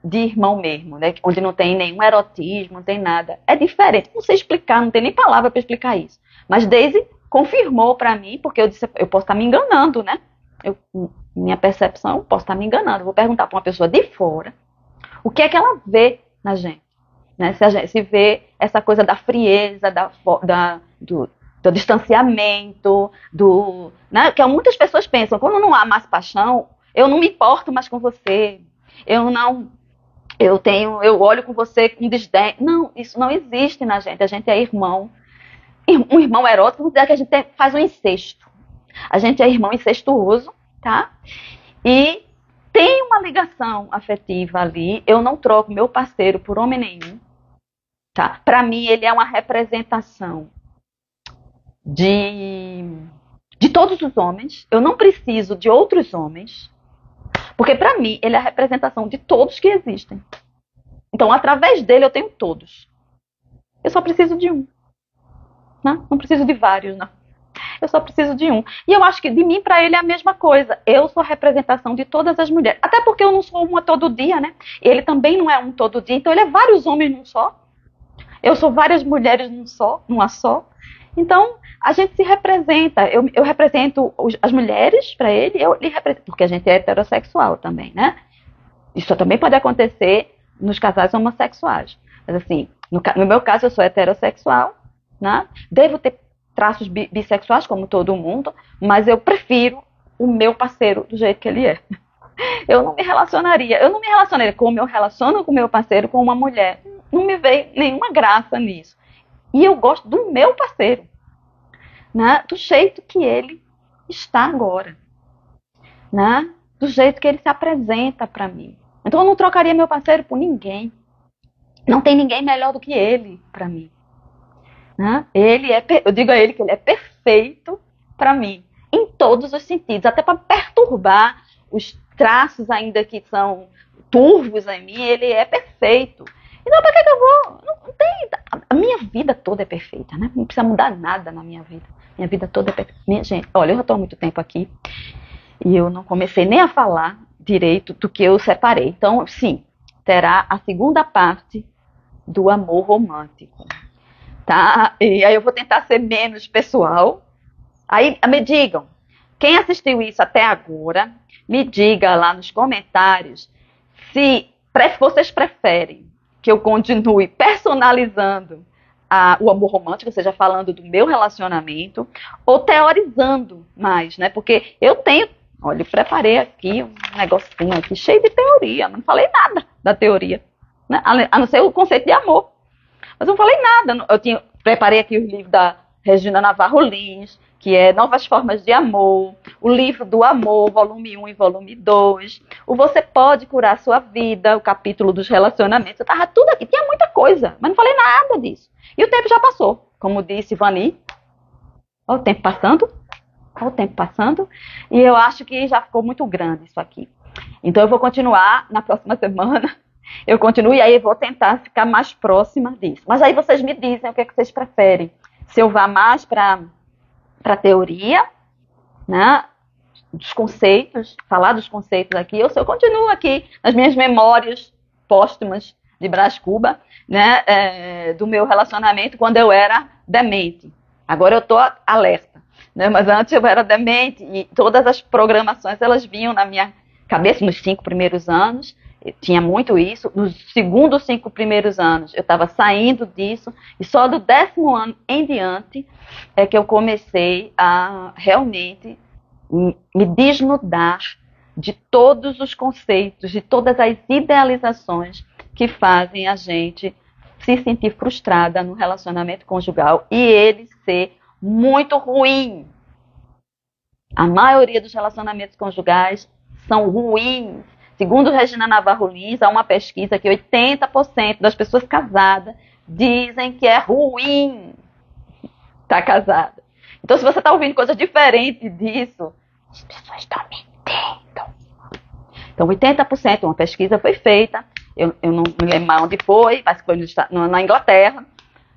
de irmão mesmo, né? Onde não tem nenhum erotismo, não tem nada. É diferente, não sei explicar, não tem nem palavra para explicar isso. Mas Daisy confirmou para mim, porque eu disse, eu posso estar me enganando, né? Minha percepção, posso estar me enganando. Eu vou perguntar para uma pessoa de fora o que é que ela vê na gente, né? Se a gente se vê essa coisa da frieza, do distanciamento, né? Que muitas pessoas pensam, quando não há mais paixão, eu não me importo mais com você, eu olho com você com desdém. Não, isso não existe na gente. A gente é irmão. Um irmão erótico, vamos dizer que a gente faz um incesto. A gente é irmão incestuoso, tá? E tem uma ligação afetiva ali. Eu não troco meu parceiro por homem nenhum, tá? Para mim, ele é uma representação de todos os homens. Eu não preciso de outros homens, porque para mim, ele é a representação de todos que existem. Então, através dele, eu tenho todos. Eu só preciso de um. Não preciso de vários, não. Eu só preciso de um. E eu acho que de mim para ele é a mesma coisa. Eu sou a representação de todas as mulheres. Até porque eu não sou uma todo dia, né? Ele também não é um todo dia. Então, ele é vários homens num só. Eu sou várias mulheres numa só. Então, a gente se representa. Eu represento as mulheres para ele, eu lhe represento, porque a gente é heterossexual também, né? Isso também pode acontecer nos casais homossexuais. Mas assim, no meu caso, eu sou heterossexual né? Devo ter traços bissexuais, como todo mundo, mas eu prefiro o meu parceiro do jeito que ele é. Eu não me relacionaria como eu relaciono com o meu parceiro com uma mulher. Não me veio nenhuma graça nisso. E eu gosto do meu parceiro, né? Do jeito que ele está agora, né? Do jeito que ele se apresenta para mim. Então eu não trocaria meu parceiro por ninguém. Não tem ninguém melhor do que ele para mim, né? Eu digo a ele que ele é perfeito para mim, em todos os sentidos, até para perturbar os traços ainda que são turvos em mim, ele é perfeito. Então, para que eu vou? Não tem. A minha vida toda é perfeita, né? Não precisa mudar nada na minha vida. Minha vida toda é perfeita. Minha gente, olha, eu já estou há muito tempo aqui e eu não comecei nem a falar direito do que eu separei. Então, sim, terá a segunda parte do amor romântico, tá? E aí eu vou tentar ser menos pessoal. Aí me digam, quem assistiu isso até agora, me diga lá nos comentários se vocês preferem que eu continue personalizando o amor romântico, ou seja, falando do meu relacionamento, ou teorizando mais, né? Porque eu tenho, olha, eu preparei aqui um negocinho aqui cheio de teoria, não falei nada da teoria, né? A não ser o conceito de amor. Mas não falei nada. Preparei aqui o livro da Regina Navarro Lins, que é Novas Formas de Amor, o livro do Amor, volume 1 e volume 2, o Você Pode Curar Sua Vida, o capítulo dos relacionamentos. Eu estava tudo aqui, tinha muita coisa, mas não falei nada disso. E o tempo já passou, como disse Vani. Olha o tempo passando, olha o tempo passando, e eu acho que já ficou muito grande isso aqui. Então eu vou continuar na próxima semana. Eu continuo e aí eu vou tentar ficar mais próxima disso. Mas aí vocês me dizem o que é que vocês preferem. Se eu vá mais para a teoria, né, dos conceitos, falar dos conceitos aqui, ou se eu continuo aqui nas minhas memórias póstumas de Brás Cuba, né, do meu relacionamento quando eu era demente. Agora eu estou alerta, né, mas antes eu era demente e todas as programações elas vinham na minha cabeça nos 5 primeiros anos. Eu tinha muito isso. Nos segundos 5 primeiros anos eu estava saindo disso e só do 10º ano em diante é que eu comecei a realmente me desnudar de todos os conceitos, de todas as idealizações que fazem a gente se sentir frustrada no relacionamento conjugal e ele ser muito ruim. A maioria dos relacionamentos conjugais são ruins. Segundo Regina Navarro Lins, há uma pesquisa que 80% das pessoas casadas dizem que é ruim estar casada. Então, se você está ouvindo coisas diferentes disso, as pessoas estão mentindo. Então, 80%, uma pesquisa foi feita, eu não me lembro mais onde foi, mas foi na Inglaterra,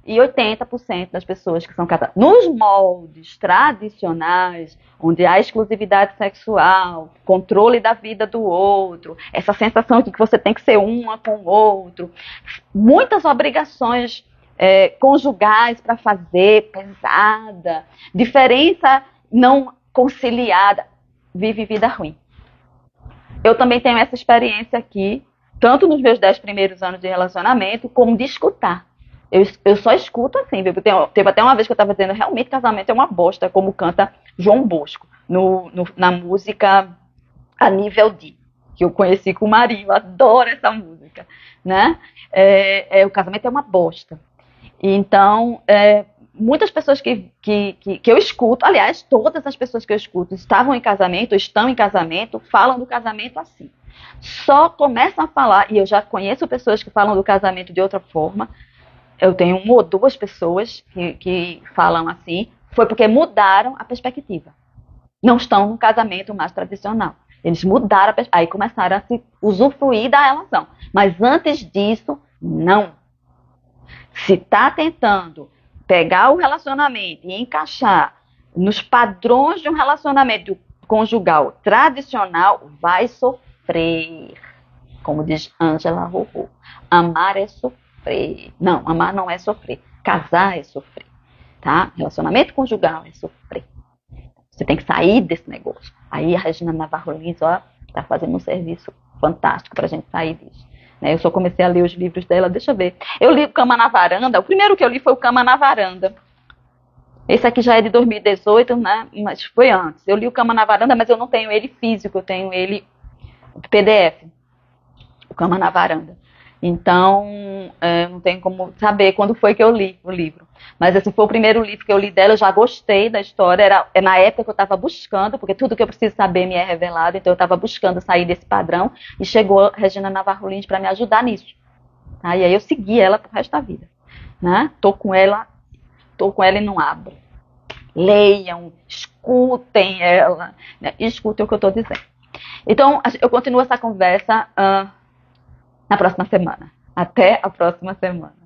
e 80% das pessoas que são casadas nos moldes tradicionais, onde há exclusividade sexual, controle da vida do outro, essa sensação de que você tem que ser uma com o outro, muitas obrigações conjugais para fazer, pesada, diferença não conciliada, vive vida ruim. Eu também tenho essa experiência aqui, tanto nos meus 10 primeiros anos de relacionamento, como de escutar. Eu só escuto assim, teve até uma vez que eu estava dizendo, realmente casamento é uma bosta, como canta João Bosco, na música A Nível de, que eu conheci com o Marinho, eu adoro essa música, né? O casamento é uma bosta. Então, muitas pessoas que eu escuto, aliás, todas as pessoas que eu escuto estavam em casamento, estão em casamento, falam do casamento assim. Só começam a falar, e eu já conheço pessoas que falam do casamento de outra forma. Eu tenho 1 ou 2 pessoas que falam assim, foi porque mudaram a perspectiva. Não estão no casamento mais tradicional. Eles mudaram a perspectiva, aí começaram a se usufruir da relação. Mas antes disso, não. Se está tentando pegar o relacionamento e encaixar nos padrões de um relacionamento conjugal tradicional, vai sofrer. Como diz Ângela Rorô, amar é sofrer. Não, amar não é sofrer. Casar é sofrer, tá? Relacionamento conjugal é sofrer. Você tem que sair desse negócio. Aí a Regina Navarro Lins, ó, tá fazendo um serviço fantástico pra gente sair disso. Eu só comecei a ler os livros dela, deixa eu ver. Eu li o Cama na Varanda, o primeiro que eu li foi o Cama na Varanda, Esse aqui já é de 2018, né? Mas foi antes. Eu li o Cama na Varanda, mas eu não tenho ele físico, eu tenho ele PDF, o Cama na Varanda. Então, não tenho como saber quando foi que eu li o livro. Mas esse foi o primeiro livro que eu li dela, eu já gostei da história. É na época que eu estava buscando, porque tudo que eu preciso saber me é revelado, então eu estava buscando sair desse padrão, e chegou a Regina Navarro Lins para me ajudar nisso. Tá? E aí eu segui ela pro resto da vida. Né? Tô com ela e não abro. Leiam, escutem ela, né? Escutem o que eu estou dizendo. Então, eu continuo essa conversa na próxima semana. Até a próxima semana.